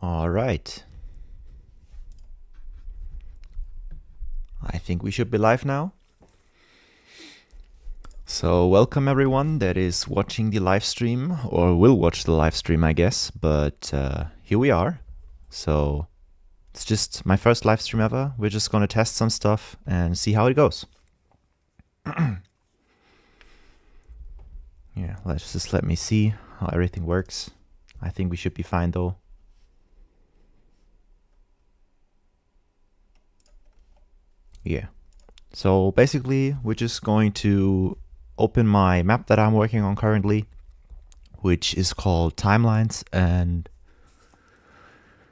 All right. I think we should be live now. So welcome everyone that is watching the live stream, or will watch the live stream, I guess. But here we are. So it's just my first live stream ever. We're just gonna test some stuff and see how it goes. Yeah, let me see how everything works. I think we should be fine though. Yeah. So basically, we're just going to open my map that I'm working on currently, which is called Timelines, and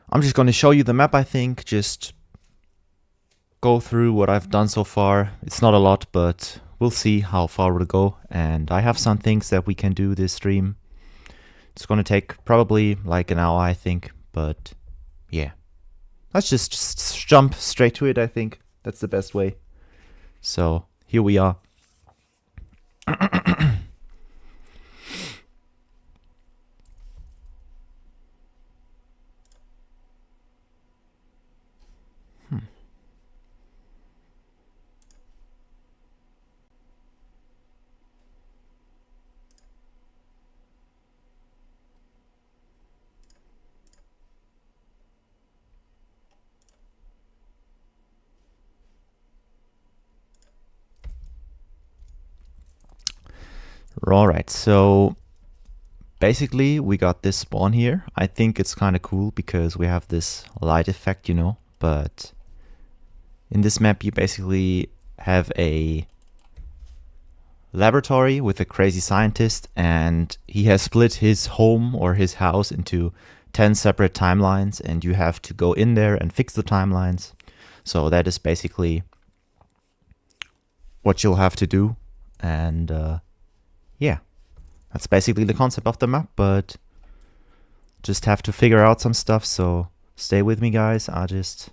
I'm just going to show you the map, I think, just go through what I've done so far. It's not a lot, but we'll see how far we'll go, and I have some things that we can do this stream. It's going to take probably like an hour, I think, but yeah. Let's just jump straight to it, I think. That's the best way. So here we are. Alright, so basically we got this spawn here. I think it's kind of cool because we have this light effect, you know, but in this map you basically have a laboratory with a crazy scientist, and he has split his home or his house into 10 separate timelines, and you have to go in there and fix the timelines. So that is basically what you'll have to do, and yeah, that's basically the concept of the map, but just have to figure out some stuff, so stay with me, guys. I just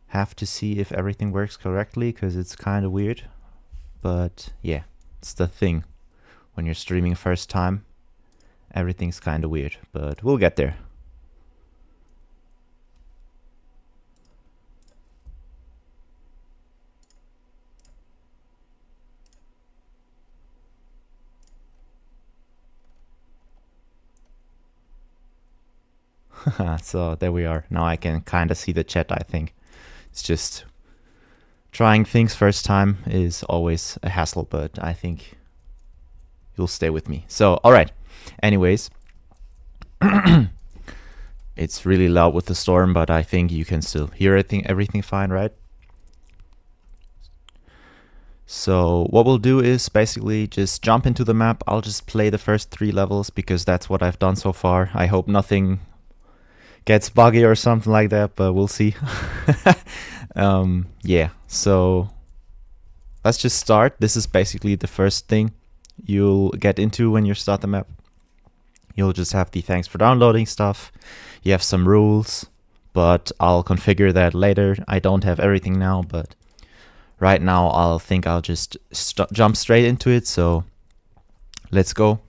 have to see if everything works correctly, because it's kind of weird. But yeah, it's the thing. When you're streaming first time, everything's kind of weird, but we'll get there. So there we are. Now I can kind of see the chat, I think. It's just trying things first time is always a hassle, but I think you'll stay with me. So, all right. Anyways, it's really loud with the storm, but I think you can still hear everything fine, right? So what we'll do is basically just jump into the map. I'll just play the first 3 levels because that's what I've done so far. I hope nothing gets buggy or something like that, but we'll see. Yeah, so let's just start. This is basically the first thing you'll get into when you start the map. You'll just have the thanks for downloading stuff. You have some rules, but I'll configure that later. I don't have everything now, but right now I'll just jump straight into it. So let's go.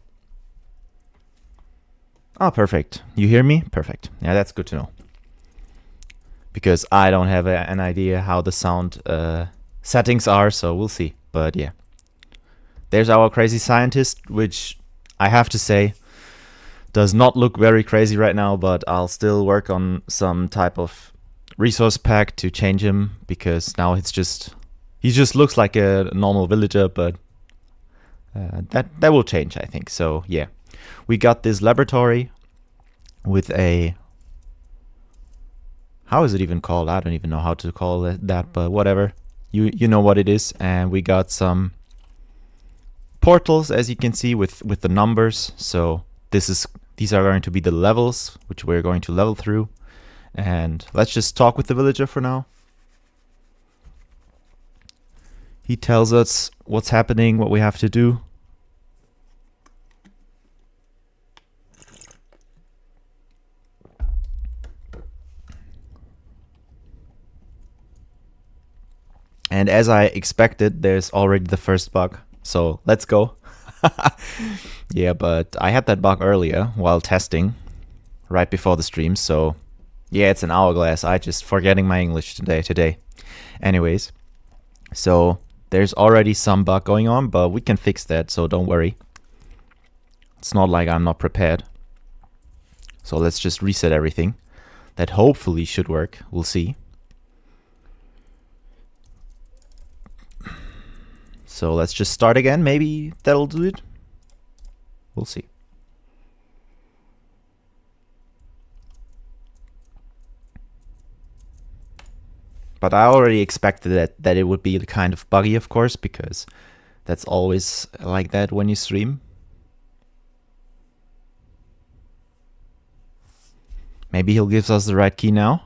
Oh, perfect. You hear me? Perfect. Yeah, that's good to know. Because I don't have an idea how the sound settings are, so we'll see. But yeah. There's our crazy scientist, which I have to say does not look very crazy right now, but I'll still work on some type of resource pack to change him, because now he just looks like a normal villager, but that will change, I think. So yeah. We got this laboratory with a... How is it even called? I don't even know how to call it that, but whatever. You know what it is. And we got some portals, as you can see, with the numbers. So these are going to be the levels, which we're going to level through. And let's just talk with the villager for now. He tells us what's happening, what we have to do. And as I expected, there's already the first bug. So let's go. Yeah, but I had that bug earlier while testing. right before the stream, so yeah, it's an hourglass. I just forgetting my English today. Anyways, so there's already some bug going on, but we can fix that, so don't worry. It's not like I'm not prepared. So let's just reset everything. That hopefully should work. We'll see. So let's just start again. Maybe that'll do it. We'll see. But I already expected that it would be kind of buggy, of course, because that's always like that when you stream. Maybe he'll give us the right key now.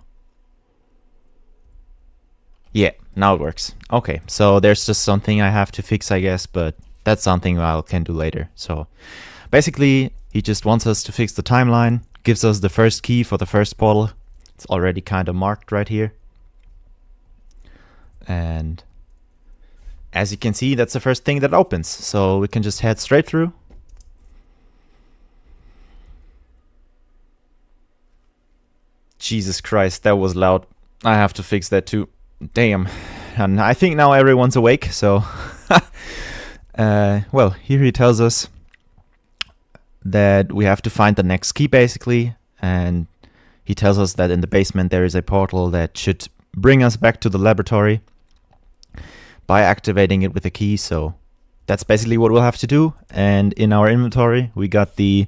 Yeah, now it works. Okay, so there's just something I have to fix, I guess, but that's something I can do later. So basically, he just wants us to fix the timeline, gives us the first key for the first portal. It's already kind of marked right here. And as you can see, that's the first thing that opens. So we can just head straight through. Jesus Christ, that was loud. I have to fix that too. Damn. And I think now everyone's awake, so... well, here he tells us that we have to find the next key, basically. And he tells us that in the basement there is a portal that should bring us back to the laboratory by activating it with a key. So that's basically what we'll have to do. And in our inventory, we got the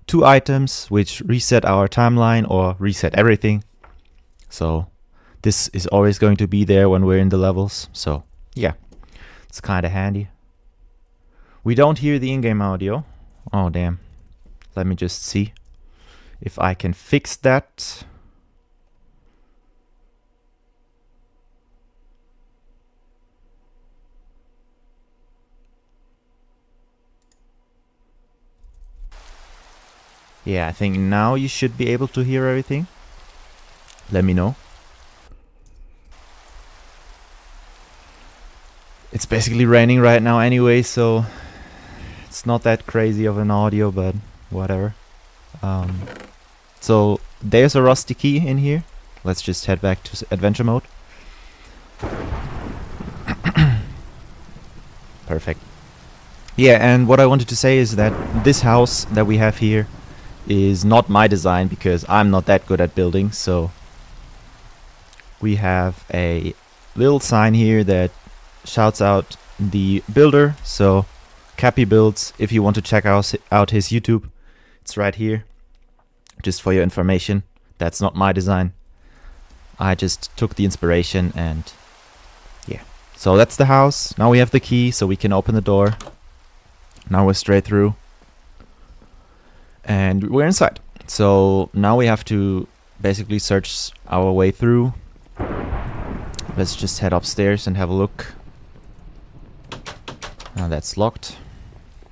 2 items which reset our timeline or reset everything. So this is always going to be there when we're in the levels. So yeah, it's kind of handy. We don't hear the in-game audio. Oh damn. Let me just see if I can fix that. Yeah, I think now you should be able to hear everything. Let me know. It's basically raining right now anyway, so it's not that crazy of an audio, but whatever. So there's a rusty key in here. Let's just head back to adventure mode. Perfect. Yeah, and what I wanted to say is that this house that we have here is not my design, because I'm not that good at building. So we have a little sign here that shouts out the builder. So Cappy Builds, if you want to check out his YouTube, it's right here, just for your information. That's not my design. I just took the inspiration, and yeah. So that's the house. Now we have the key, so we can open the door. Now we're straight through. And we're inside. So now we have to basically search our way through. Let's just head upstairs and have a look. Now that's locked.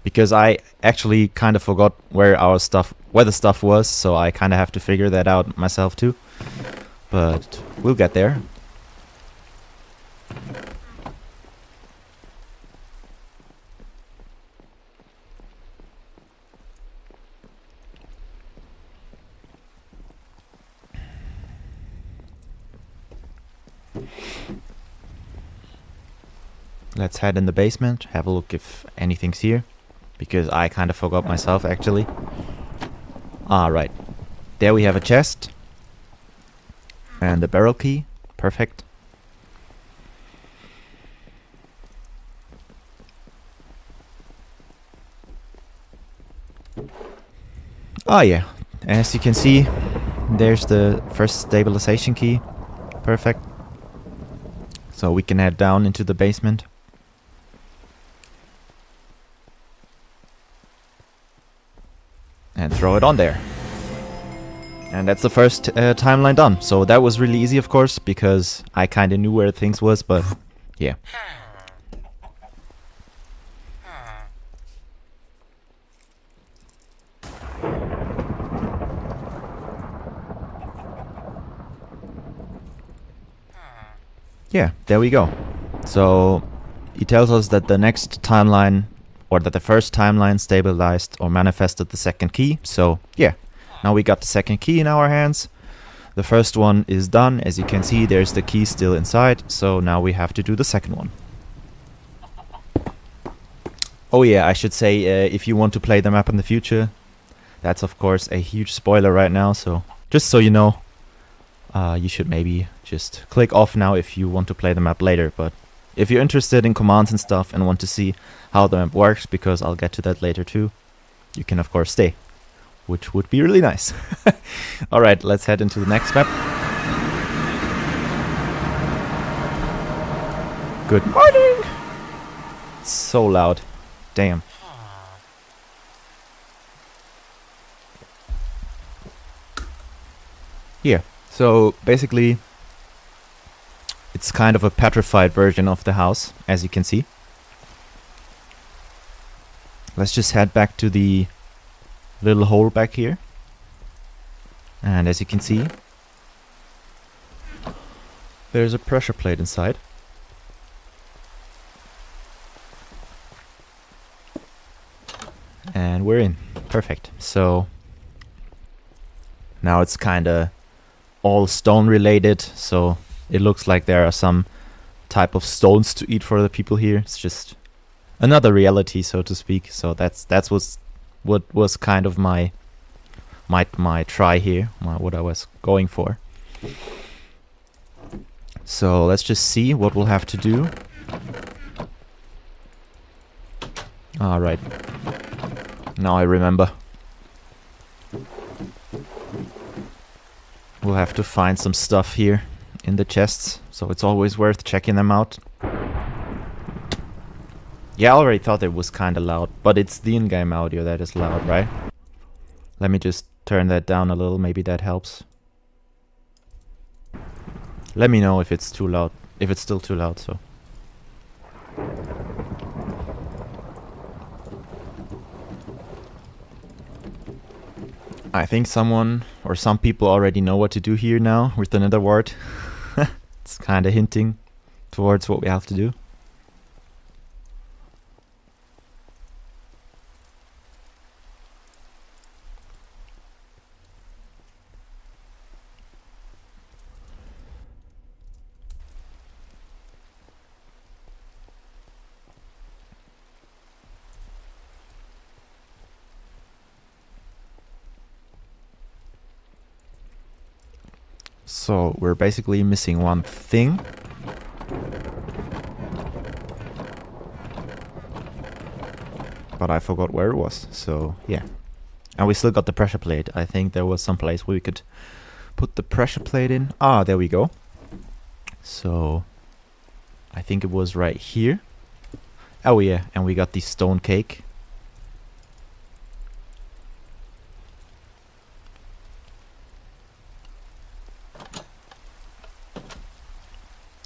Because I actually kind of forgot where the stuff was, so I kind of have to figure that out myself too. But we'll get there. Let's head in the basement, have a look if anything's here, because I kind of forgot myself actually. Right, there we have a chest and the barrel key. Perfect. Oh yeah, as you can see, there's the first stabilization key. Perfect. So we can head down into the basement. And throw it on there. And that's the first timeline done. So that was really easy, of course, because I kind of knew where things was, but yeah. Yeah, there we go. So he tells us that the next timeline, or that the first timeline stabilized or manifested the second key. So yeah, Now we got the second key in our hands. The first one is done. As you can see, there's the key still inside. So now we have to do the second one. Oh yeah, I should say, if you want to play the map in the future, that's of course a huge spoiler right now. So just so you know, you should maybe just click off now if you want to play the map later. But if you're interested in commands and stuff and want to see how the map works, because I'll get to that later too, you can of course stay, which would be really nice. Alright, let's head into the next map. Good morning! It's so loud. Damn. Yeah, so basically it's kind of a petrified version of the house, as you can see. Let's just head back to the little hole back here. And as you can see, there's a pressure plate inside. And we're in. Perfect. So now it's kinda all stone related, so it looks like there are some type of stones to eat for the people here. It's just another reality, so to speak. So that's what was kind of my try here, what I was going for. So let's just see what we'll have to do. Alright. Now I remember. We'll have to find some stuff here in the chests, so it's always worth checking them out. Yeah, I already thought it was kinda loud, but it's the in-game audio that is loud, right? Let me just turn that down a little, maybe that helps. Let me know if it's too loud, if it's still too loud, so. I think someone or some people already know what to do here now with the nether wart. It's kinda hinting towards what we have to do. So we're basically missing one thing. But I forgot where it was, so yeah. And we still got the pressure plate. I think there was some place where we could put the pressure plate in. Ah, there we go. So I think it was right here. Oh yeah, and we got the stone cake.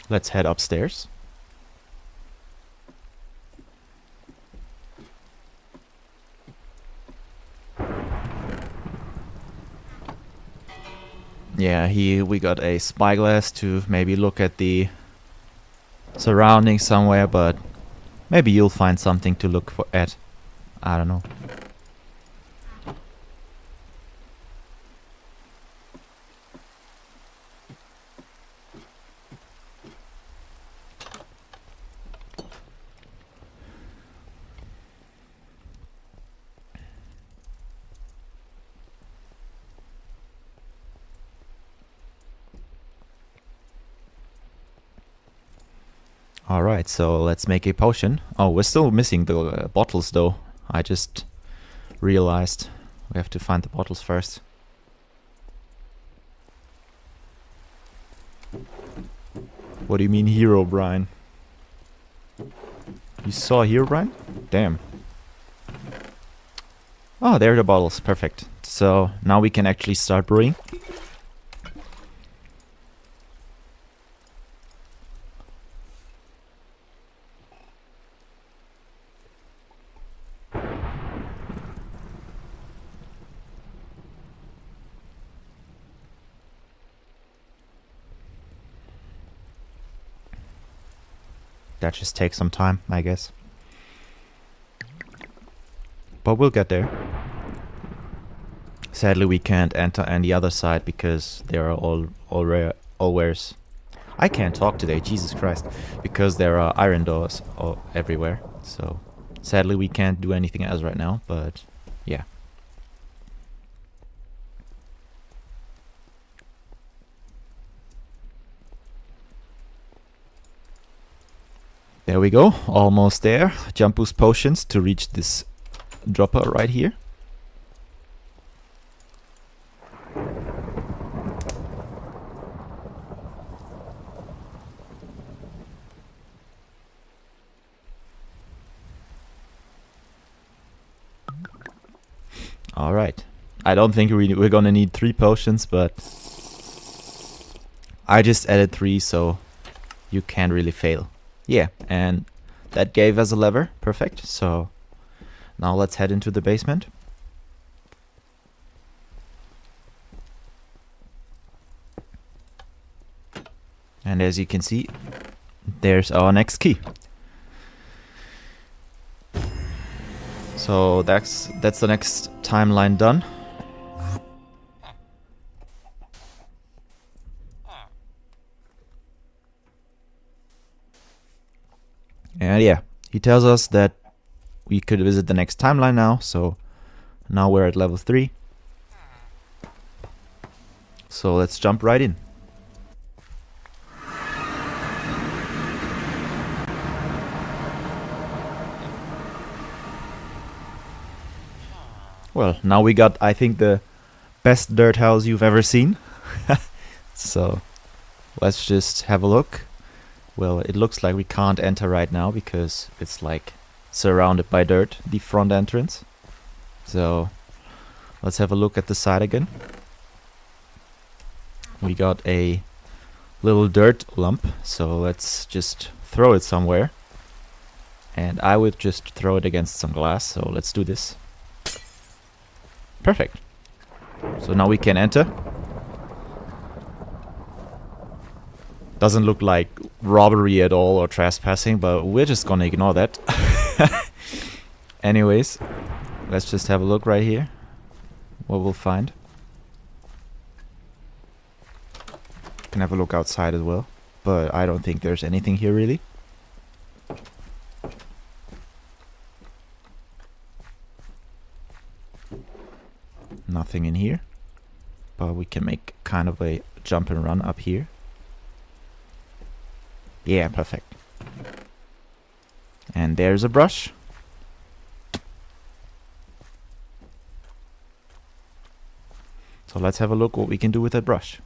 Let's head upstairs. Yeah, here we got a spyglass to maybe look at the surroundings somewhere, but maybe you'll find something to look at. I don't know. Alright, so let's make a potion. Oh, we're still missing the bottles though. I just realized we have to find the bottles first. What do you mean hero, Brian? You saw a hero, Brian? Damn. Oh, there are the bottles. Perfect. So now we can actually start brewing. That just takes some time, I guess. But we'll get there. sadly we can't enter any other side because there are always. I can't talk today, Jesus Christ, because there are iron doors everywhere. So sadly we can't do anything else right now, but yeah. There we go, almost there. Jump boost potions to reach this dropper right here. Alright, I don't think we're gonna need 3 potions, but I just added 3, so you can't really fail. Yeah, and that gave us a lever, perfect. So now let's head into the basement. And as you can see, there's our next key. So that's the next timeline done. And yeah, he tells us that we could visit the next timeline now, so now we're at level 3. So let's jump right in. Well, now we got, I think, the best dirt house you've ever seen. So let's just have a look. Well, it looks like we can't enter right now because it's like surrounded by dirt, the front entrance. So let's have a look at the side again. We got a little dirt lump, so let's just throw it somewhere. And I would just throw it against some glass, so let's do this. Perfect. So now we can enter. Doesn't look like robbery at all or trespassing, but we're just gonna ignore that. Anyways, let's just have a look right here. What we'll find. Can have a look outside as well, but I don't think there's anything here really. Nothing in here, but we can make kind of a jump and run up here. Yeah, perfect. And there's a brush. So let's have a look what we can do with that brush.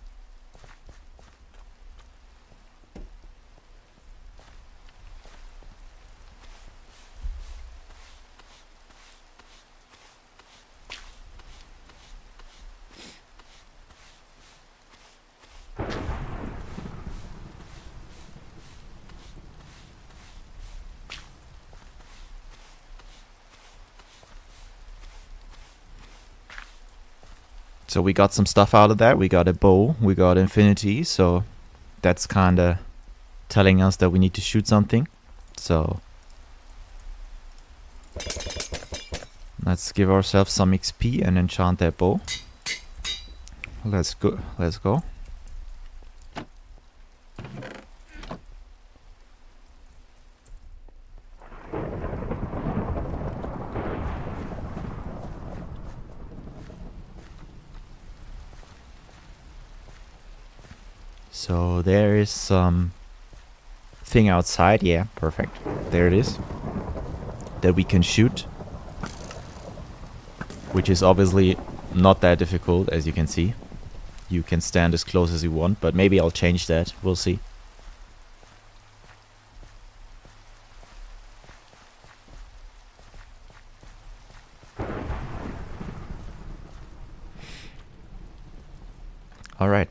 So we got some stuff out of that. We got a bow, we got infinity, so that's kinda telling us that we need to shoot something. So let's give ourselves some XP and enchant that bow. Let's go. So there is some thing outside. Yeah, perfect. There it is. That we can shoot. Which is obviously not that difficult, as you can see. You can stand as close as you want, but maybe I'll change that. We'll see. Alright.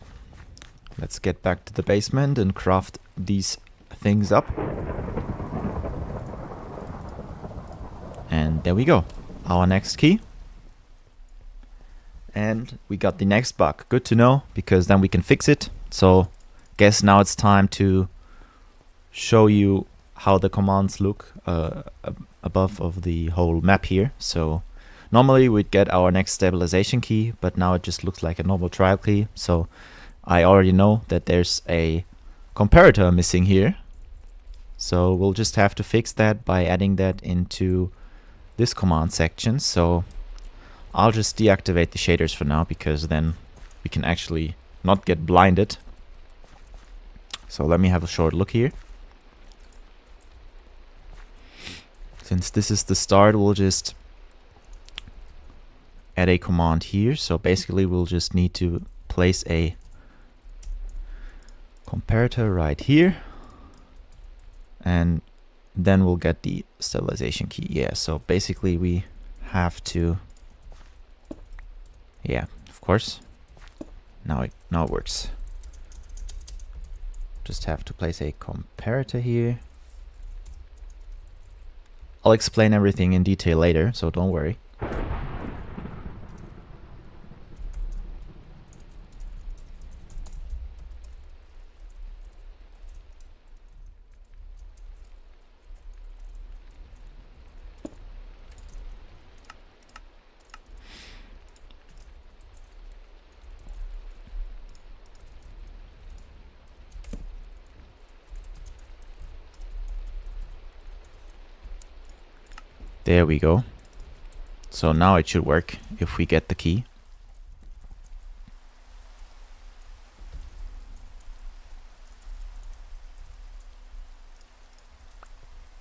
Let's get back to the basement and craft these things up. And there we go. Our next key. And we got the next bug. Good to know, because then we can fix it. So, guess now it's time to show you how the commands look above of the whole map here. So, normally we'd get our next stabilization key, but now it just looks like a normal trial key. So I already know that there's a comparator missing here. So we'll just have to fix that by adding that into this command section. So I'll just deactivate the shaders for now, because then we can actually not get blinded. So let me have a short look here. Since this is the start, we'll just add a command here. So basically we'll just need to place a comparator right here, and then we'll get the stabilization key. Yeah, so basically we have to, yeah, of course, now it works. Just have to place a comparator here. I'll explain everything in detail later, so don't worry. There we go. So now it should work if we get the key.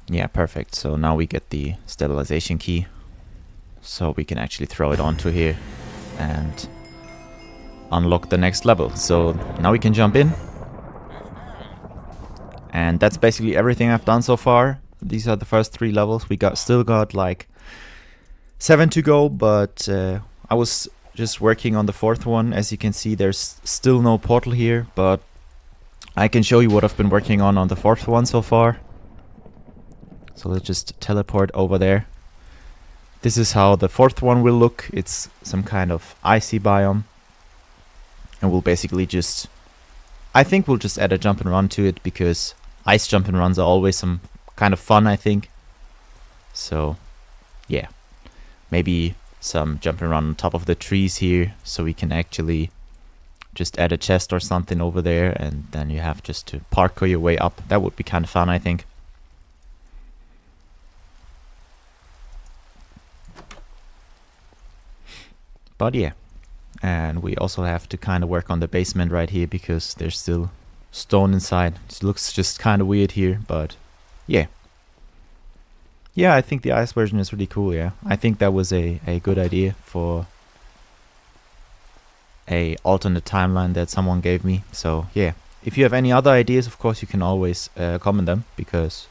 Yeah, perfect. So now we get the stabilization key. So we can actually throw it onto here and unlock the next level. So now we can jump in. And that's basically everything I've done so far. These are the first 3 levels. We still got like 7 to go, but I was just working on the 4th one. As you can see, there's still no portal here, but I can show you what I've been working on the 4th one so far. So let's just teleport over there. This is how the 4th one will look. It's some kind of icy biome, and we'll basically just, I think we'll just add a jump and run to it, because ice jump and runs are always some kind of fun, I think. So yeah, maybe some jump and run on top of the trees here, so we can actually just add a chest or something over there, and then you have just to parkour your way up. That would be kind of fun, I think. But yeah, and we also have to kind of work on the basement right here, because there's still stone inside. It looks just kind of weird here, but yeah. Yeah, I think the ice version is really cool, yeah. I think that was a good idea for a alternate timeline that someone gave me. So yeah, if you have any other ideas, of course you can always comment them, because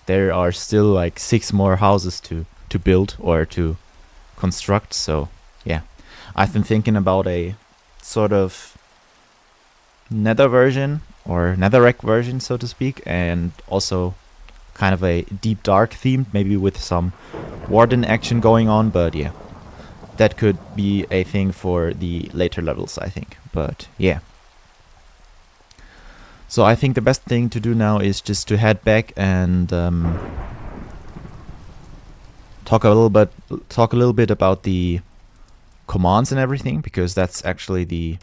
there are still like 6 more houses to build or to construct. So yeah, I've been thinking about a sort of nether version, or netherrack version, so to speak, and also kind of a deep dark theme, maybe with some warden action going on. But yeah, that could be a thing for the later levels, I think. But yeah, so I think the best thing to do now is just to head back and talk a little bit about the commands and everything, because that's actually the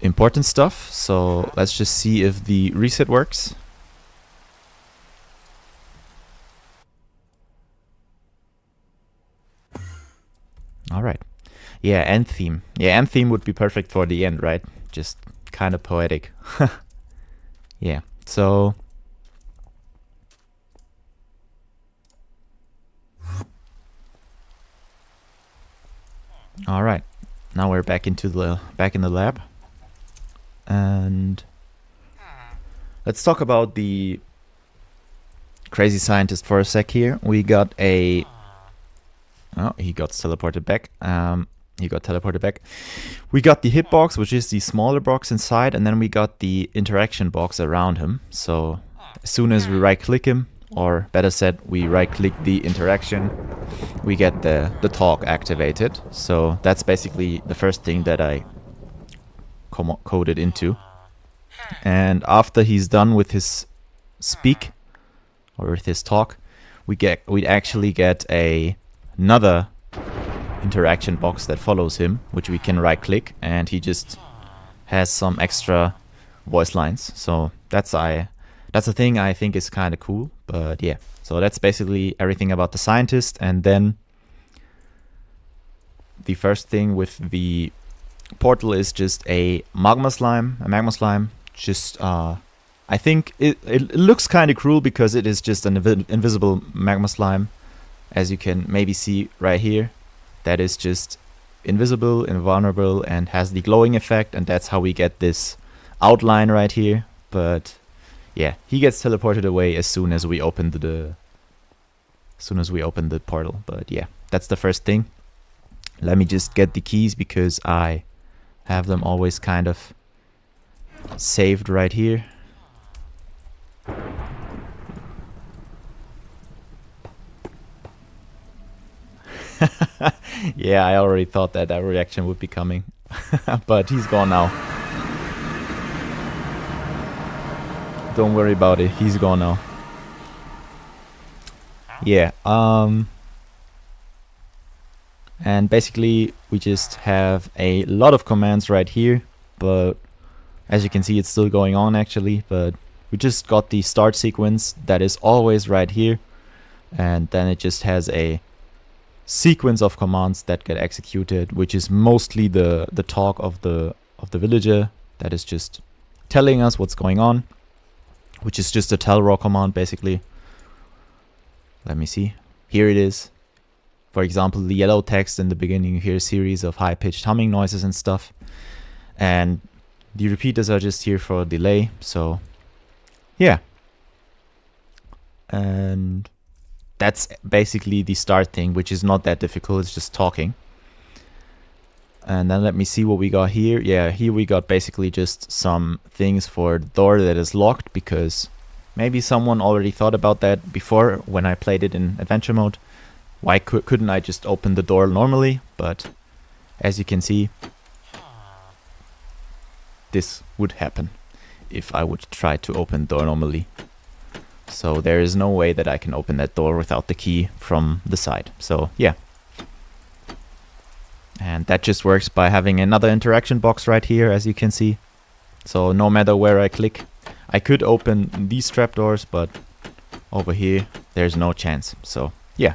important stuff. So let's just see if the reset works. Alright. Yeah, end theme. Yeah, end theme would be perfect for the end, right? Just kind of poetic. Yeah, so alright. Now we're back in the lab. And let's talk about the crazy scientist for a sec here. We got a oh, he got teleported back. We got the hitbox, which is the smaller box inside, and then we got the interaction box around him. So as soon as we right click him, or better said, we right click the interaction, we get the talk activated. So that's basically the first thing that I coded into. And after he's done with his speak, or with his talk, we'd actually get a another interaction box that follows him, which we can right click, and he just has some extra voice lines. So that's a thing I think is kind of cool. But yeah, so that's basically everything about the scientist. And then the first thing with the portal is just a magma slime. Just I think it looks kind of cruel because it is just an invisible magma slime, as you can maybe see right here. That is just invisible, invulnerable, and has the glowing effect, and that's how we get this outline right here. But yeah, he gets teleported away as soon as we open the portal. But yeah, that's the first thing. Let me just get the keys because I have them always kind of saved right here. Yeah, I already thought that reaction would be coming. But he's gone now. Don't worry about it, he's gone now. Yeah, and basically we just have a lot of commands right here, but as you can see it's still going on actually. But we just got the start sequence that is always right here, and then it just has a sequence of commands that get executed, which is mostly the talk of the villager that is just telling us what's going on, which is just a tell raw command basically. Let me see, here it is. For example, the yellow text in the beginning, you hear a series of high-pitched humming noises and stuff, and the repeaters are just here for a delay. So yeah, and that's basically the start thing, which is not that difficult, it's just talking. And then let me see what we got here. Yeah, here we got basically just some things for the door that is locked, because maybe someone already thought about that before when I played it in adventure mode. Why couldn't I just open the door normally? But as you can see, this would happen if I would try to open the door normally. So there is no way that I can open that door without the key from the side. So yeah. And that just works by having another interaction box right here, as you can see. So no matter where I click, I could open these trapdoors, but over here there's no chance. So yeah.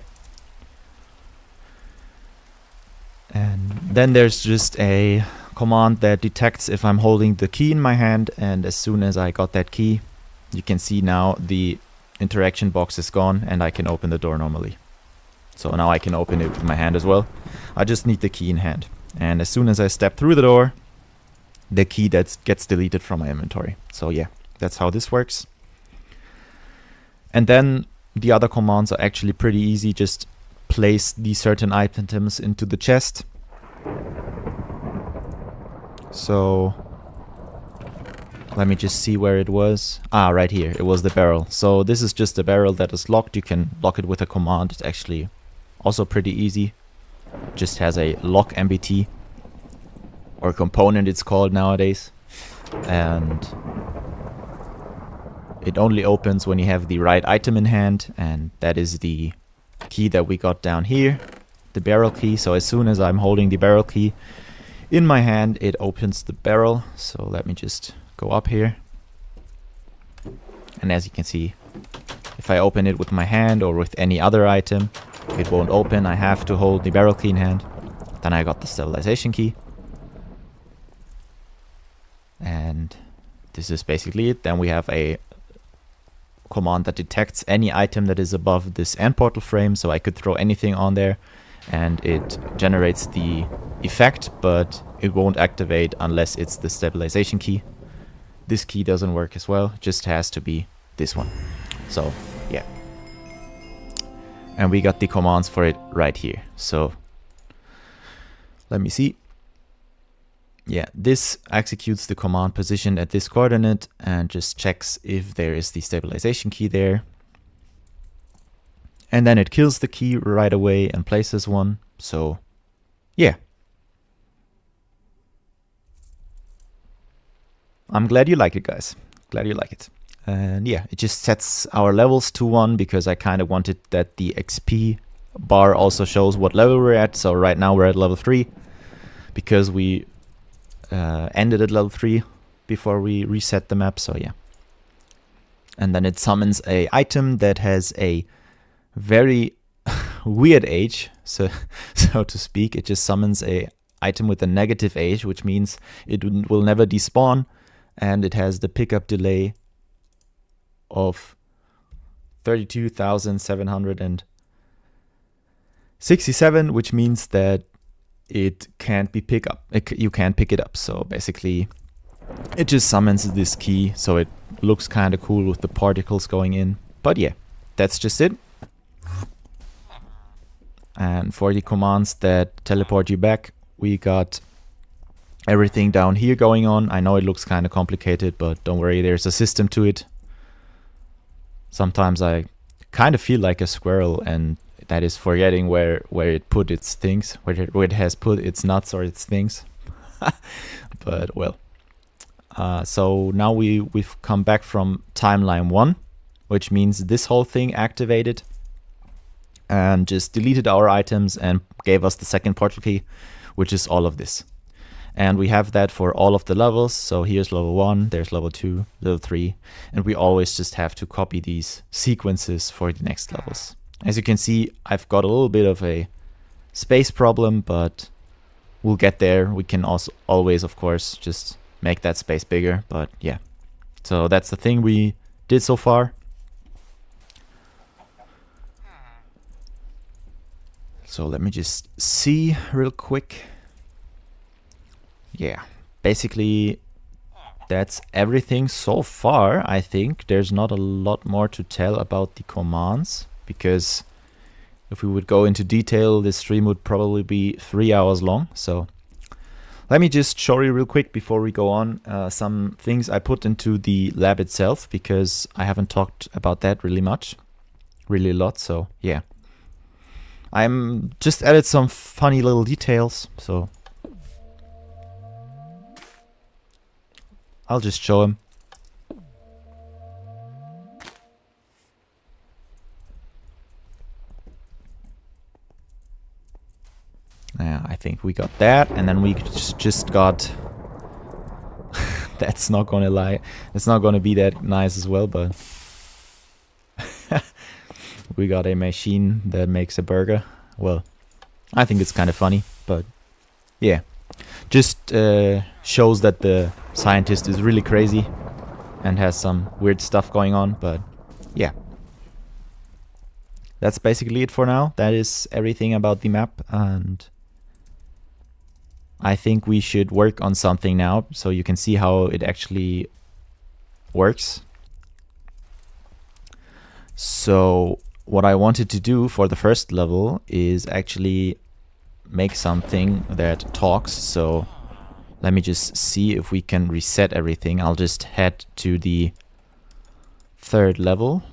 And then there's just a command that detects if I'm holding the key in my hand, and as soon as I got that key, you can see now the interaction box is gone and I can open the door normally. So now I can open it with my hand as well. I just need the key in hand, and as soon as I step through the door, the key that gets deleted from my inventory. So yeah, that's how this works. And then the other commands are actually pretty easy. Just place these certain items into the chest. So let me just see where it was. Ah, right here. It was the barrel. So this is just a barrel that is locked. You can lock it with a command. It's actually also pretty easy. Just has a lock MBT, or component it's called nowadays. And it only opens when you have the right item in hand, and that is the key that we got down here, the barrel key. So as soon as I'm holding the barrel key in my hand, it opens the barrel. So let me just go up here, and as you can see, if I open it with my hand or with any other item, it won't open. I have to hold the barrel key in hand. Then I got the stabilization key, and this is basically it. Then we have a command that detects any item that is above this end portal frame, so I could throw anything on there and it generates the effect, but it won't activate unless it's the stabilization key. This key doesn't work as well, it just has to be this one. So yeah, and we got the commands for it right here. So let me see. Yeah, this executes the command positioned at this coordinate and just checks if there is the stabilization key there. And then it kills the key right away and places one. So yeah. I'm glad you like it, guys. Glad you like it. And yeah, it just sets our levels to 1 because I kind of wanted that the XP bar also shows what level we're at. So right now we're at level 3 because we ended at level 3 before we reset the map. So yeah. And then it summons a item that has a very weird age, so to speak. It just summons a item with a negative age, which means it will never despawn, and it has the pickup delay of 32,767, which means that it can't be picked up. You can't pick it up. So basically, it just summons this key, so it looks kind of cool with the particles going in. But yeah, that's just it. And for the commands that teleport you back, we got everything down here going on. I know it looks kind of complicated, but don't worry, there's a system to it. Sometimes I kind of feel like a squirrel, and that is forgetting where it put its things, where it has put its nuts or its things. But well, so now we've come back from timeline 1, which means this whole thing activated and just deleted our items and gave us the second portal key, which is all of this. And we have that for all of the levels. So here's level 1, there's level 2, level 3, and we always just have to copy these sequences for the next levels. As you can see, I've got a little bit of a space problem, but we'll get there. We can also always, of course, just make that space bigger, but yeah. So that's the thing we did so far. So let me just see real quick. Yeah, basically that's everything so far. I think there's not a lot more to tell about the commands, because if we would go into detail, this stream would probably be 3 hours long. So let me just show you real quick before we go on some things I put into the lab itself, because I haven't talked about that really a lot. So yeah, I'm just added some funny little details. So I'll just show him. Yeah, I think we got that, and then we just got... That's not gonna lie. It's not gonna be that nice as well, but... We got a machine that makes a burger. Well, I think it's kind of funny, but... Yeah. Just shows that the scientist is really crazy and has some weird stuff going on, but... Yeah. That's basically it for now. That is everything about the map, and... I think we should work on something now so you can see how it actually works. So what I wanted to do for the first level is actually make something that talks. So let me just see if we can reset everything. I'll just head to the third level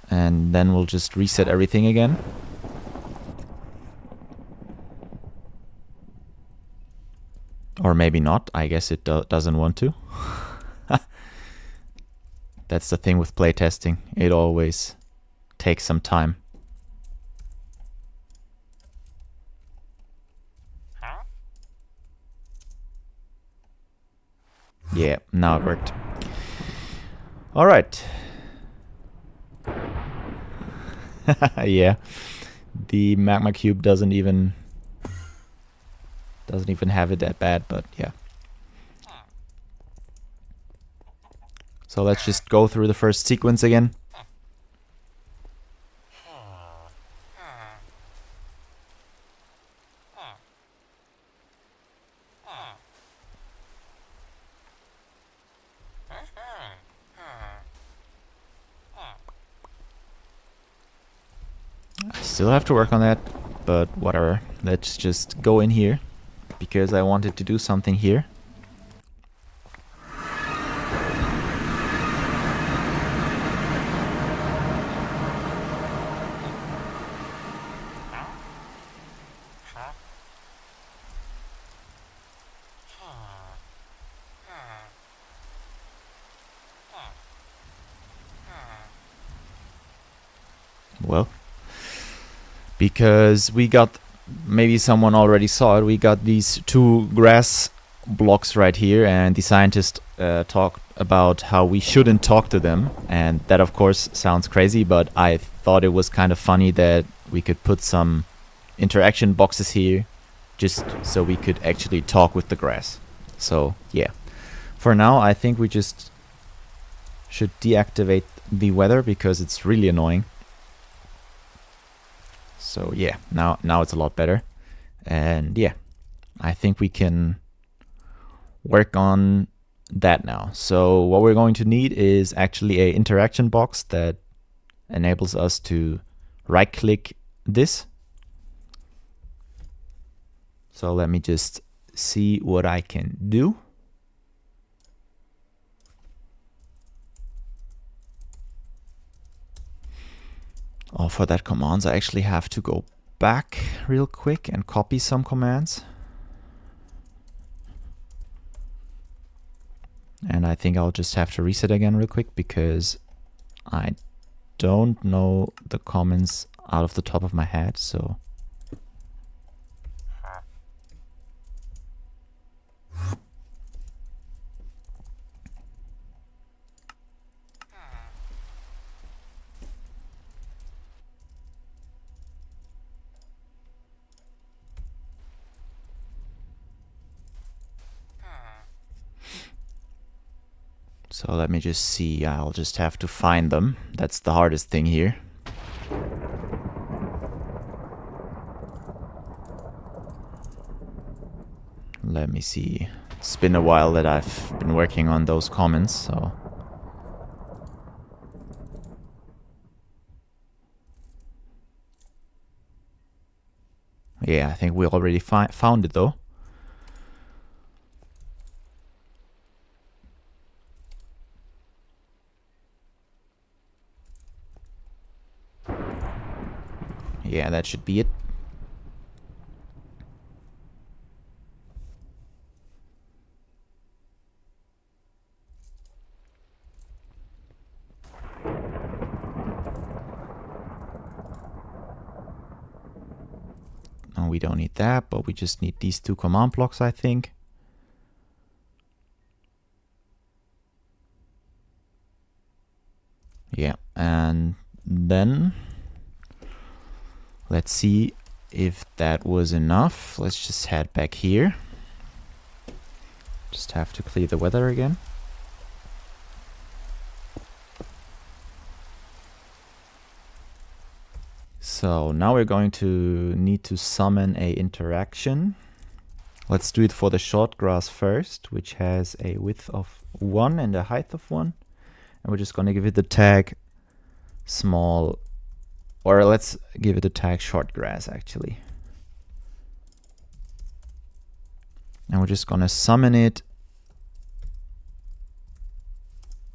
and then we'll just reset everything again. Or maybe not. I guess it doesn't want to. That's the thing with playtesting. It always takes some time. Yeah, now it worked. All right. Yeah, the magma cube doesn't even have it that bad, but yeah. So let's just go through the first sequence again. I still have to work on that, but whatever. Let's just go in here, because I wanted to do something here. Well, because we got, maybe someone already saw it, we got these two grass blocks right here, and the scientist talked about how we shouldn't talk to them, and that of course sounds crazy, but I thought it was kind of funny that we could put some interaction boxes here just so we could actually talk with the grass. So yeah, for now I think we just should deactivate the weather because it's really annoying. So yeah, now it's a lot better. And yeah, I think we can work on that now. So what we're going to need is actually a interaction box that enables us to right click this. So let me just see what I can do. Oh, for that commands, I actually have to go back real quick and copy some commands. And I think I'll just have to reset again real quick because I don't know the commands out of the top of my head, so. So let me just see, I'll just have to find them. That's the hardest thing here. Let me see. It's been a while that I've been working on those comments, so. Yeah, I think we already found it though. Yeah, that should be it. No, we don't need that, but we just need these two command blocks, I think. Yeah, and then let's see if that was enough. Let's just head back here. Just have to clear the weather again. So now we're going to need to summon a interaction. Let's do it for the short grass first, which has a width of 1 and a height of 1. And we're just going to give it the tag small, or let's give it a tag short grass actually. And we're just going to summon it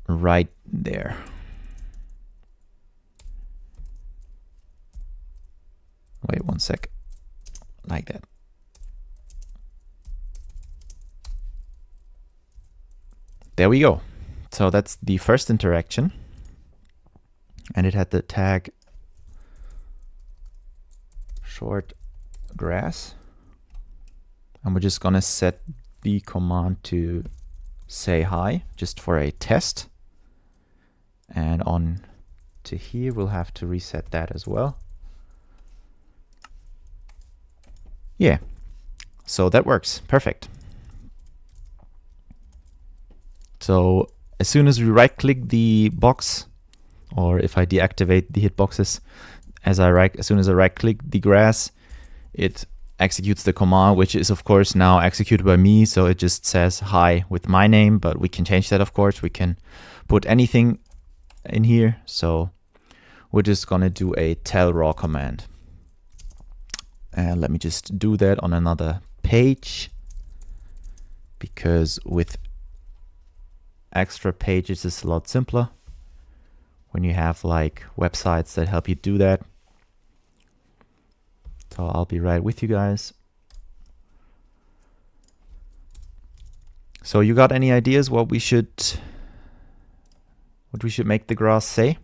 right there. Wait one sec, like that. There we go. So that's the first interaction. And it had the tag short grass. And we're just gonna set the command to say hi, just for a test. And on to here, we'll have to reset that as well. Yeah, so that works, perfect. So as soon as we right click the box, or if I deactivate the hitboxes, as soon as I right click the grass, it executes the command, which is of course now executed by me. So it just says hi with my name, but we can change that, of course. We can put anything in here. So we're just gonna do a tell raw command. And let me just do that on another page, because with extra pages it's a lot simpler when you have like websites that help you do that. So I'll be right with you guys. So you got any ideas what we should make the grass say?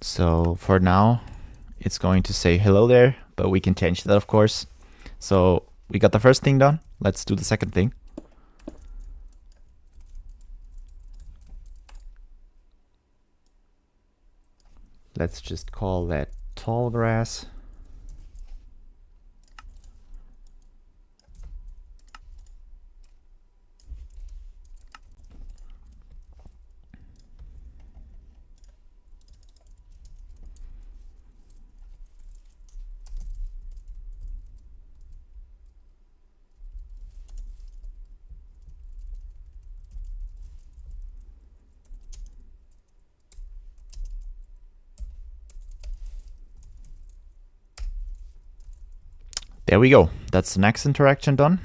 So for now, it's going to say hello there, but we can change that, of course. So we got the first thing done. Let's do the second thing. Let's just call that tall grass. There we go. That's the next interaction done.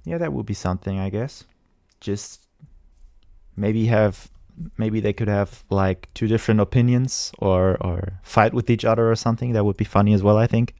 Yeah, that would be something, I guess. Just maybe they could have like two different opinions or fight with each other or something. That would be funny as well, I think.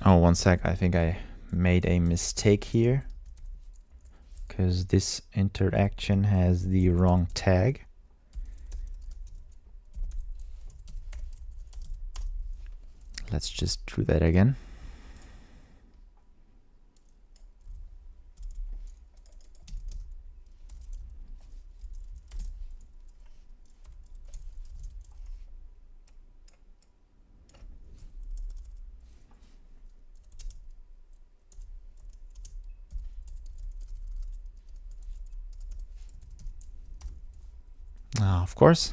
Oh, one sec. I think I made a mistake here because this interaction has the wrong tag. Let's just do that again. Of course.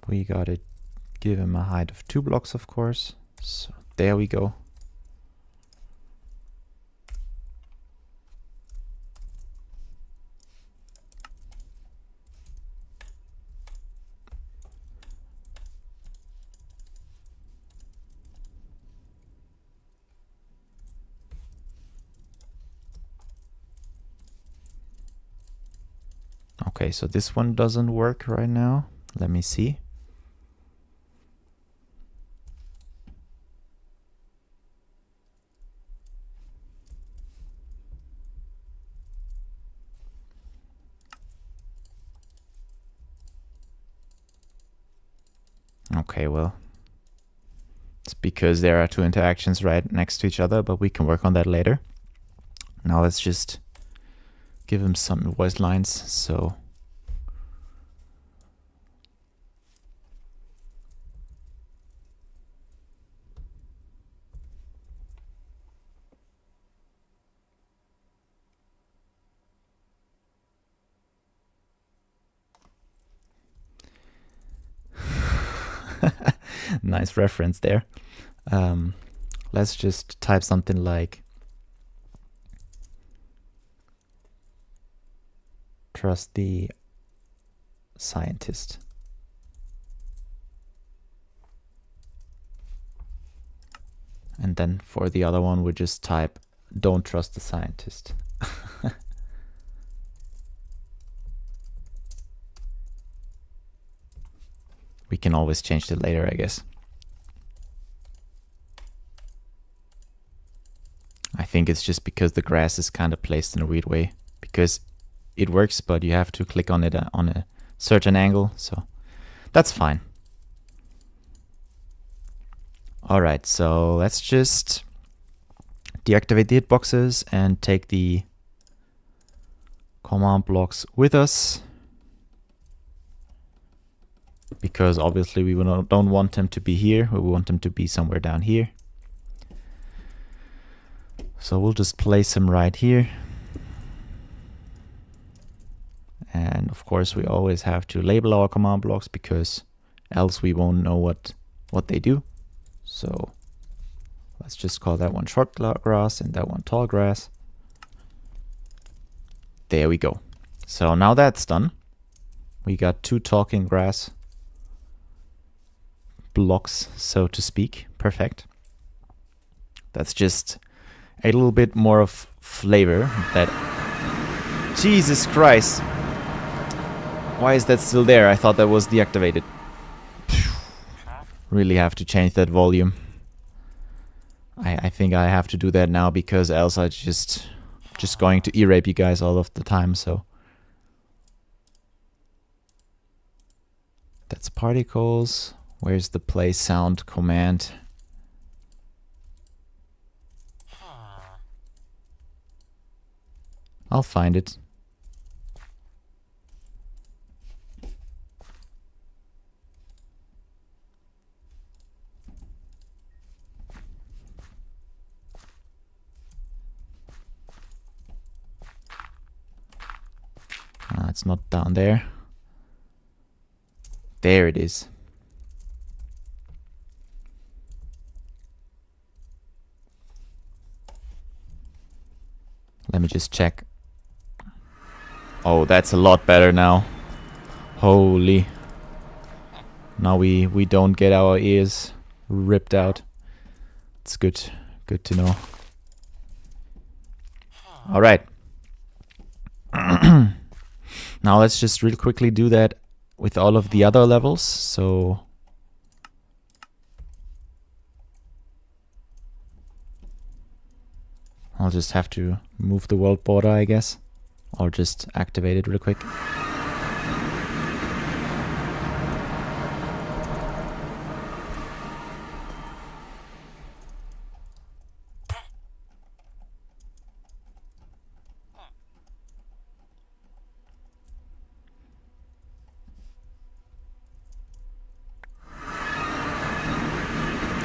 We gotta give him a height of 2 blocks, of course. So there we go. Okay, so this one doesn't work right now. Let me see. Okay, well, it's because there are two interactions right next to each other, but we can work on that later. Now let's just give him some voice lines. So nice reference there. Let's just type something like trust the scientist. And then for the other one, we just type don't trust the scientist. We can always change that later, I guess. I think it's just because the grass is kind of placed in a weird way, because it works, but you have to click on it on a certain angle, so that's fine. All right, so let's just deactivate the hitboxes and take the command blocks with us, because obviously we don't want them to be here. We want them to be somewhere down here. So we'll just place them right here. And of course we always have to label our command blocks, because else we won't know what they do. So let's just call that one short grass and that one tall grass. There we go. So now that's done. We got 2 talking grass blocks, so to speak. Perfect. That's just a little bit more of flavor. That Jesus Christ. Why is that still there? I thought that was deactivated. Really have to change that volume. I think I have to do that now, because else I just going to e-rape you guys all of the time, so. That's particles. Where's the play sound command? I'll find it. It's not down there. There it is. Let me just check. Oh, that's a lot better now. Holy. Now we don't get our ears ripped out. It's good to know. All right. Now let's just real quickly do that with all of the other levels. So I'll just have to move the world border, I guess, or just activate it real quick.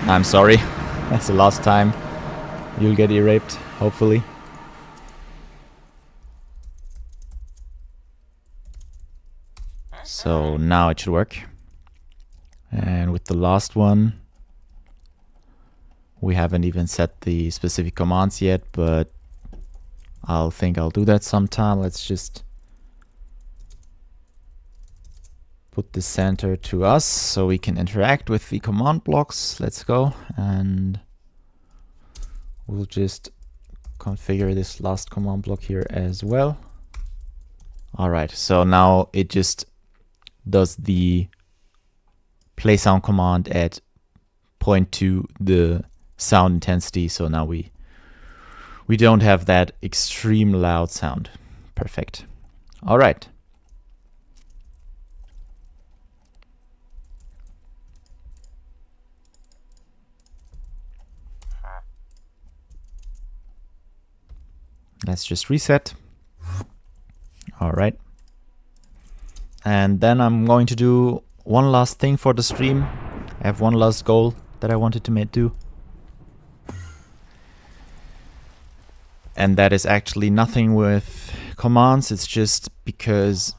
I'm sorry, that's the last time you'll get e-raped, hopefully. So now it should work. And with the last one, we haven't even set the specific commands yet, but I'll do that sometime. Let's just put the center to us so we can interact with the command blocks. Let's go, and we'll just configure this last command block here as well. All right, so now it just does the play sound command at 0.2 the sound intensity. So now we don't have that extreme loud sound. Perfect. All right. Let's just reset. All right. And then I'm going to do one last thing for the stream. I have one last goal that I wanted to do. And that is actually nothing with commands. It's just because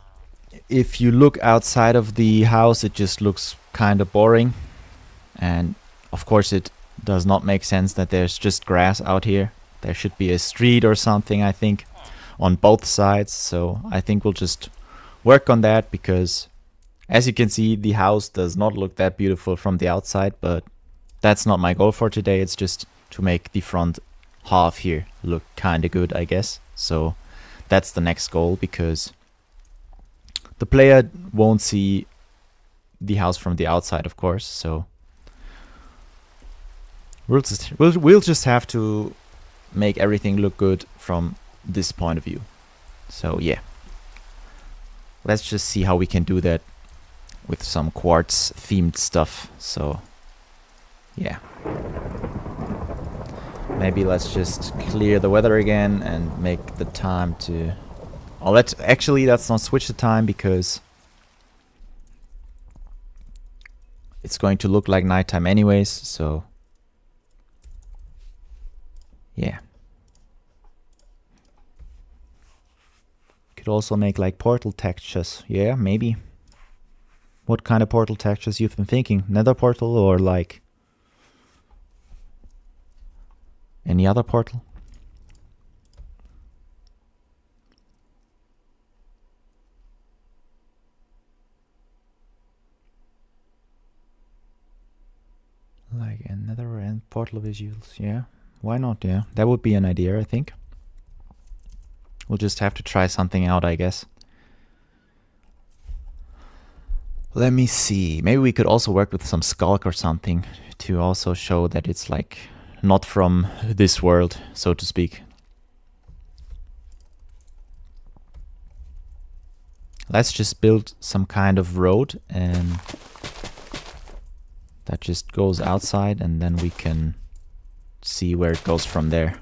if you look outside of the house, it just looks kind of boring. And of course it does not make sense that there's just grass out here. There should be a street or something, I think, on both sides. So I think we'll just work on that, because as you can see, the house does not look that beautiful from the outside, but that's not my goal for today. It's just to make the front half here look kind of good, I guess. So that's the next goal, because the player won't see the house from the outside, of course. So we'll just have to make everything look good from this point of view. So yeah, let's just see how we can do that with some quartz themed stuff. So yeah, maybe let's just clear the weather again and make the time to... Oh, let's not switch the time, because it's going to look like nighttime anyways. So yeah. Could also make like portal textures. Yeah, maybe. What kind of portal textures you've been thinking? Nether portal, or like any other portal? portal visuals. Yeah, why not? Yeah, that would be an idea, I think. We'll just have to try something out, I guess. Let me see. Maybe we could also work with some skulk or something to also show that it's like not from this world, so to speak. Let's just build some kind of road and that just goes outside, and then we can see where it goes from there.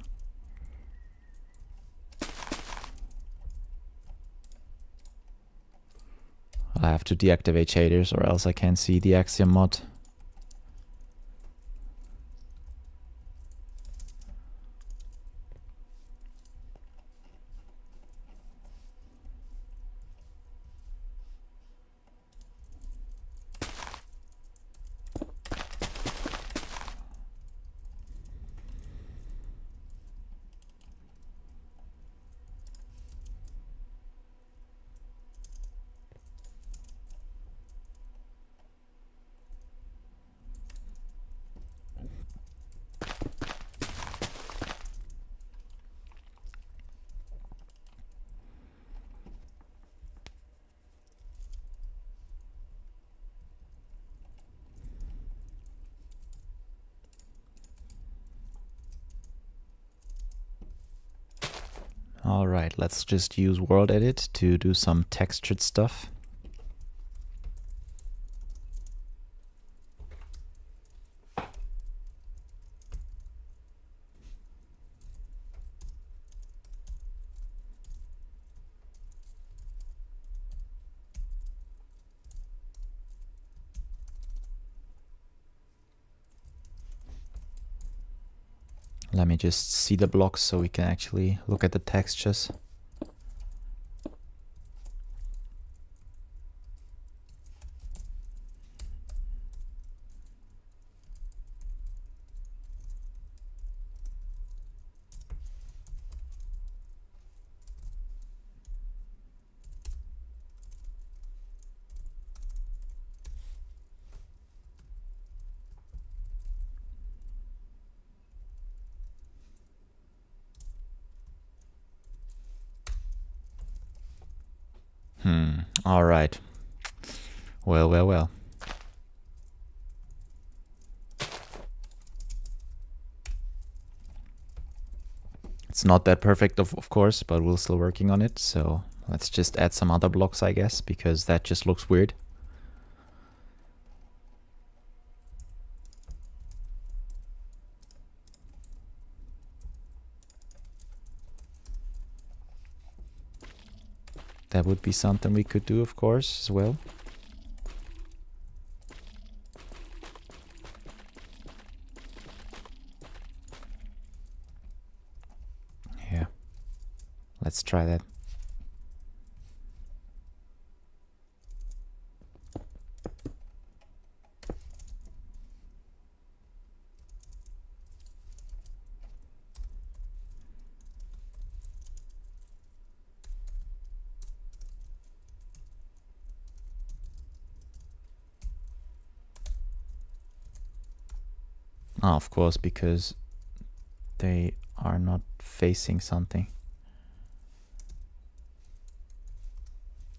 I have to deactivate shaders or else I can't see the Axiom mod. Alright, let's just use World Edit to do some textured stuff. Let me just see the blocks so we can actually look at the textures. All right. Well, well, well. It's not that perfect, of course, but we're still working on it. So let's just add some other blocks, I guess, because that just looks weird. That would be something we could do, of course, as well. Yeah, let's try that. Of course, because they are not facing something.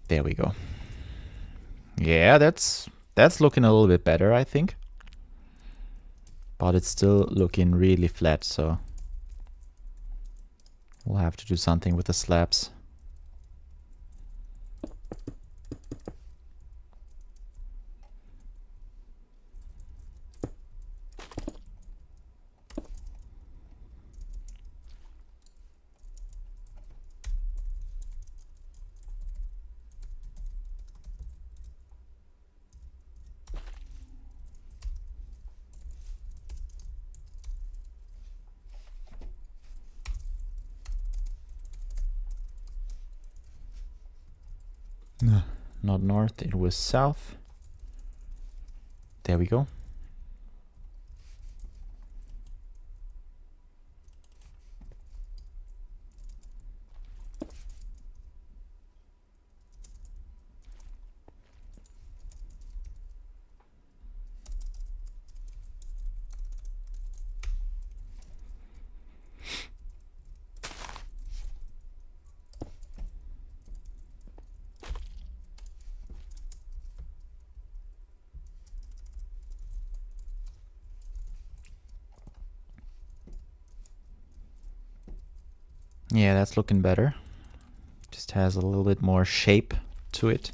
There we go. Yeah, that's looking a little bit better, I think. But it's still looking really flat, so we'll have to do something with the slabs. Not north, it was south. There we go. Yeah, that's looking better. Just has a little bit more shape to it.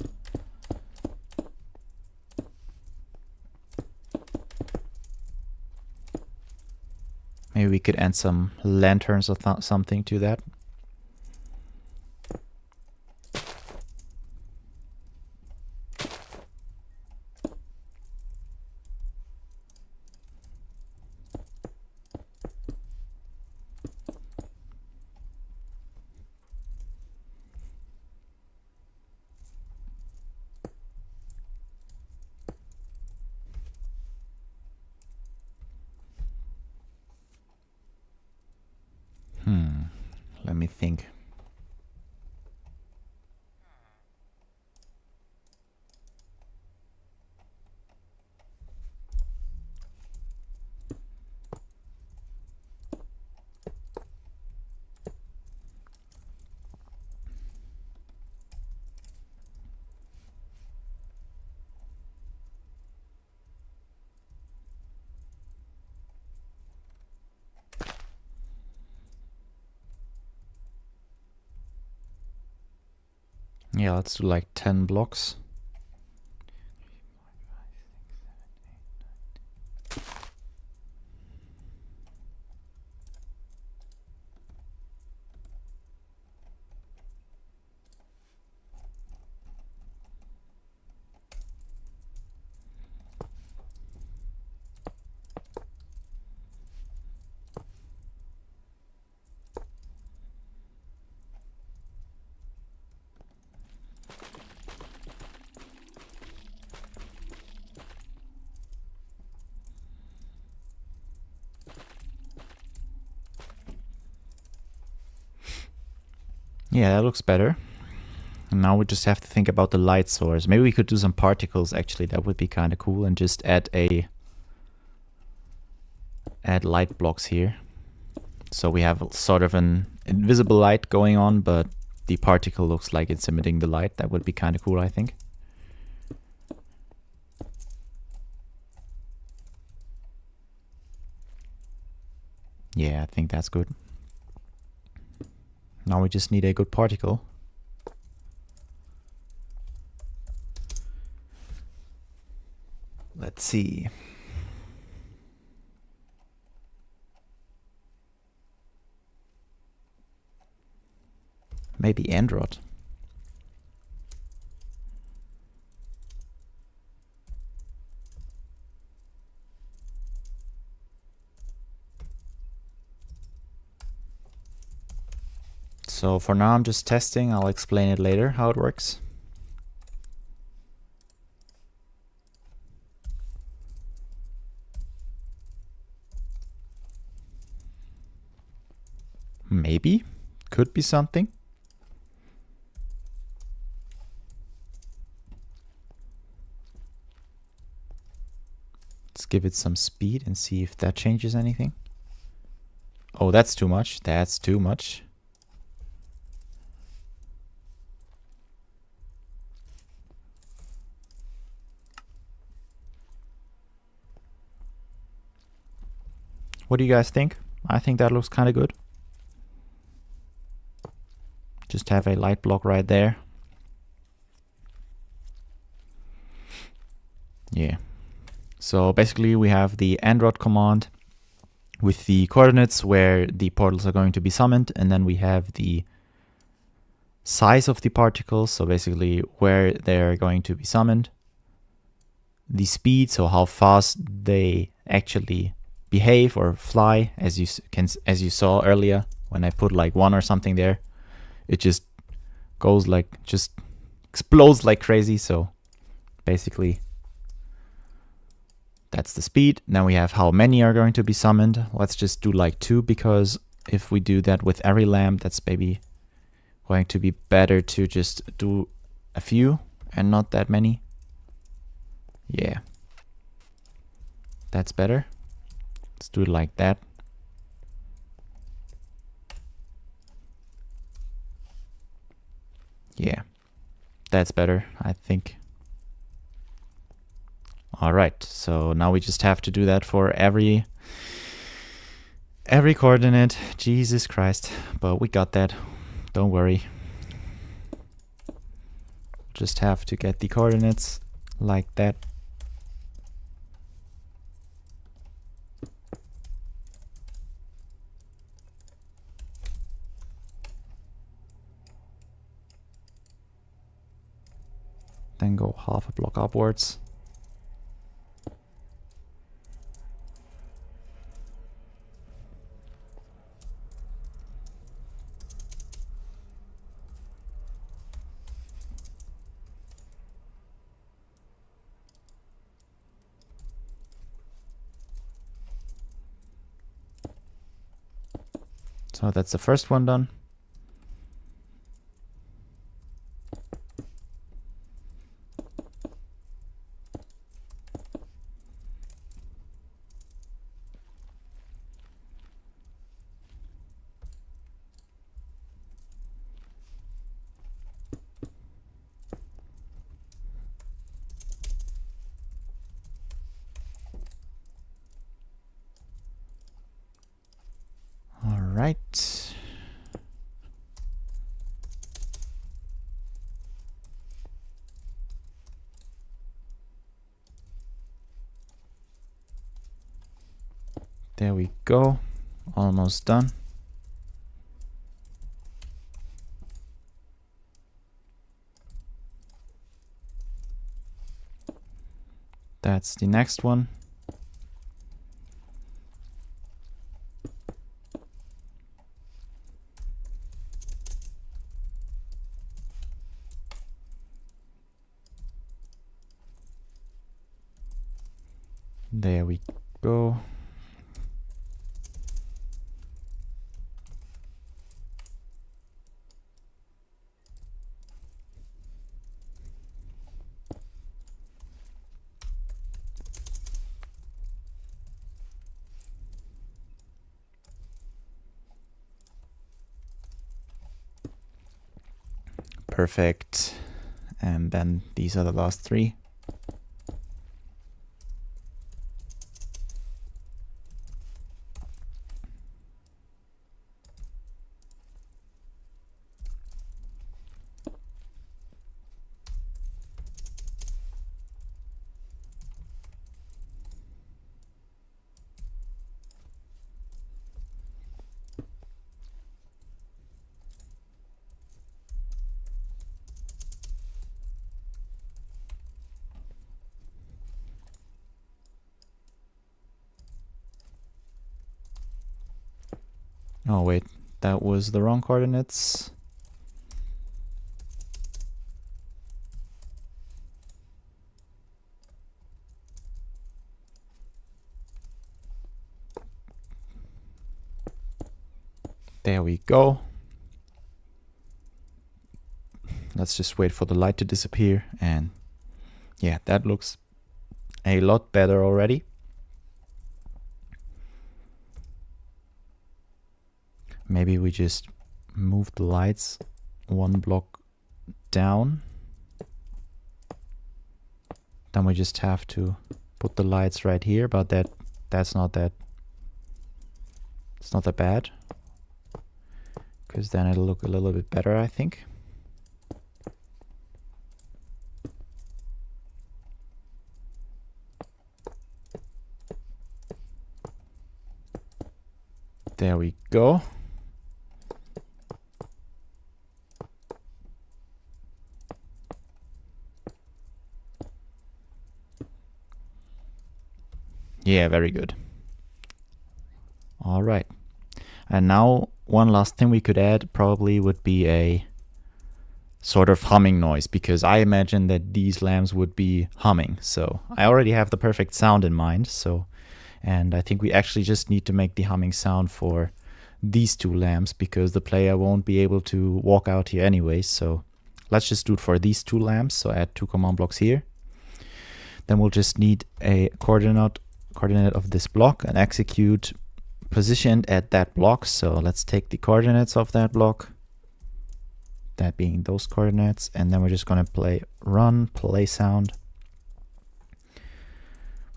Maybe we could add some lanterns or something to that. Let me think. Yeah, let's do like 10 blocks. Yeah, that looks better. And now we just have to think about the light source. Maybe we could do some particles actually. That would be kind of cool, and just add light blocks here. So we have sort of an invisible light going on, but the particle looks like it's emitting the light. That would be kind of cool, I think. Yeah, I think that's good. Now we just need a good particle. Let's see. Maybe Android. So for now I'm just testing. I'll explain it later how it works. Maybe. Could be something. Let's give it some speed and see if that changes anything. Oh, that's too much. That's too much. What do you guys think? I think that looks kind of good. Just have a light block right there. Yeah. So basically we have the Android command with the coordinates where the portals are going to be summoned, and then we have the size of the particles, so basically where they're going to be summoned, the speed, so how fast they actually behave or fly, as you saw earlier when I put like 1 or something there, it just goes like, just explodes like crazy. So basically that's the speed. Now we have how many are going to be summoned. Let's just do like 2, because if we do that with every lamp, that's maybe going to be better to just do a few and not that many. Yeah, that's better. Let's do it like that. Yeah, that's better, I think. All right, so now we just have to do that for every every coordinate. Jesus Christ. But we got that. Don't worry. Just have to get the coordinates like that. Then go half a block upwards. So that's the first one done. All right. There we go. Almost done. That's the next one. There we go. Perfect. And then these are the last three. Oh wait, that was the wrong coordinates. There we go. Let's just wait for the light to disappear, and yeah, that looks a lot better already. Maybe we just move the lights one block down. Then we just have to put the lights right here, but that's not that, it's not that bad, because then it'll look a little bit better, I think. There we go. Yeah, very good. All right. And now one last thing we could add probably would be a sort of humming noise, because I imagine that these lamps would be humming. So I already have the perfect sound in mind. And I think we actually just need to make the humming sound for these two lamps, because the player won't be able to walk out here anyway. So let's just do it for these two lamps. So add two command blocks here. Then we'll just need a coordinate of this block and execute positioned at that block. So let's take the coordinates of that block, that being those coordinates, and then we're just going to run play sound.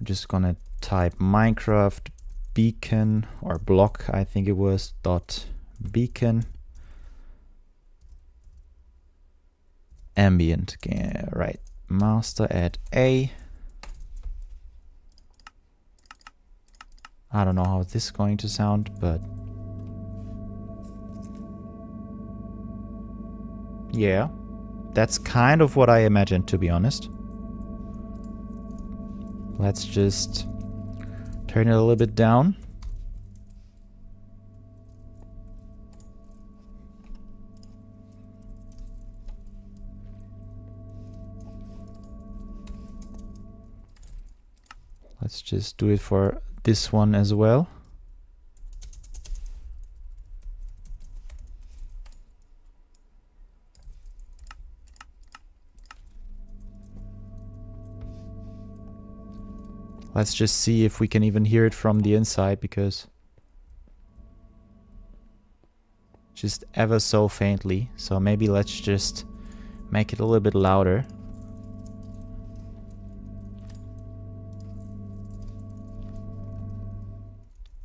We're just going to type Minecraft beacon or block, I think it was, dot beacon ambient. Right, master add A. I don't know how this is going to sound, but yeah, that's kind of what I imagined, to be honest. Let's just turn it a little bit down. Let's just do it for this one as well. Let's just see if we can even hear it from the inside, because just ever so faintly. So maybe let's just make it a little bit louder.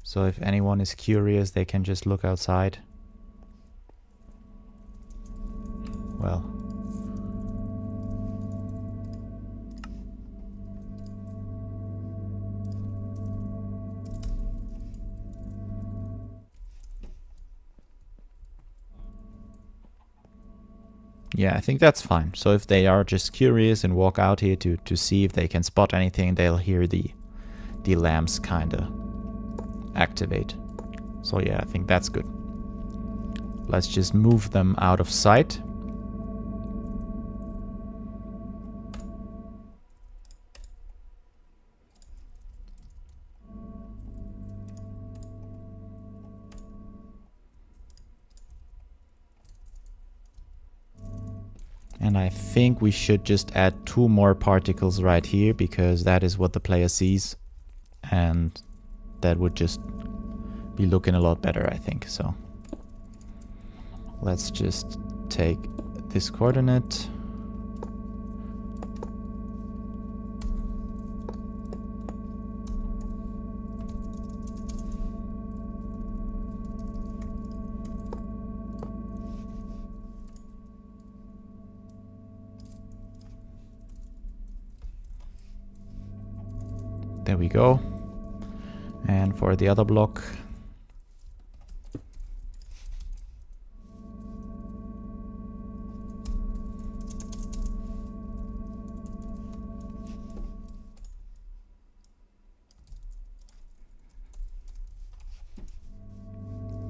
So if anyone is curious, they can just look outside. Well. Yeah, I think that's fine. So if they are just curious and walk out here to see if they can spot anything, they'll hear the lamps kinda activate. So yeah, I think that's good. Let's just move them out of sight. And I think we should just add 2 more particles right here, because that is what the player sees. And that would just be looking a lot better, I think. So let's just take this coordinate. There we go. And for the other block,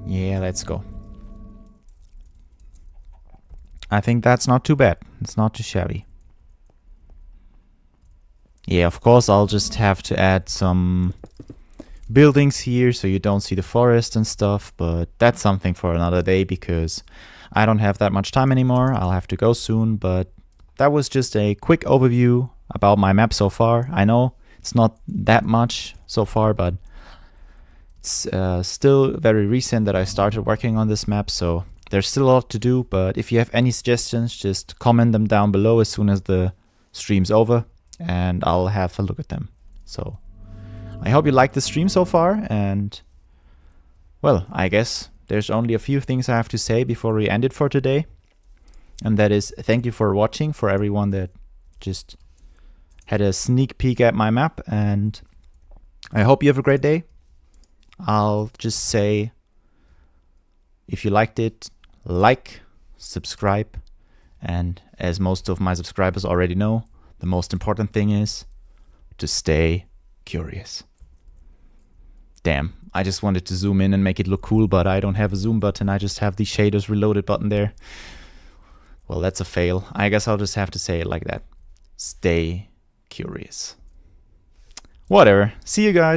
yeah, let's go. I think that's not too bad. It's not too shabby. Yeah, of course, I'll just have to add some buildings here so you don't see the forest and stuff, but that's something for another day, because I don't have that much time anymore. I'll have to go soon, but that was just a quick overview about my map so far. I know it's not that much so far, but it's still very recent that I started working on this map, so there's still a lot to do. But if you have any suggestions, just comment them down below as soon as the stream's over, and I'll have a look at them. So I hope you liked the stream so far, and well, I guess there's only a few things I have to say before we end it for today. And that is, thank you for watching, for everyone that just had a sneak peek at my map, and I hope you have a great day. I'll just say, if you liked it, like, subscribe, and as most of my subscribers already know, the most important thing is to stay curious. Damn, I just wanted to zoom in and make it look cool, but I don't have a zoom button. I just have the shaders reloaded button there. Well, that's a fail. I guess I'll just have to say it like that. Stay curious. Whatever. See you guys.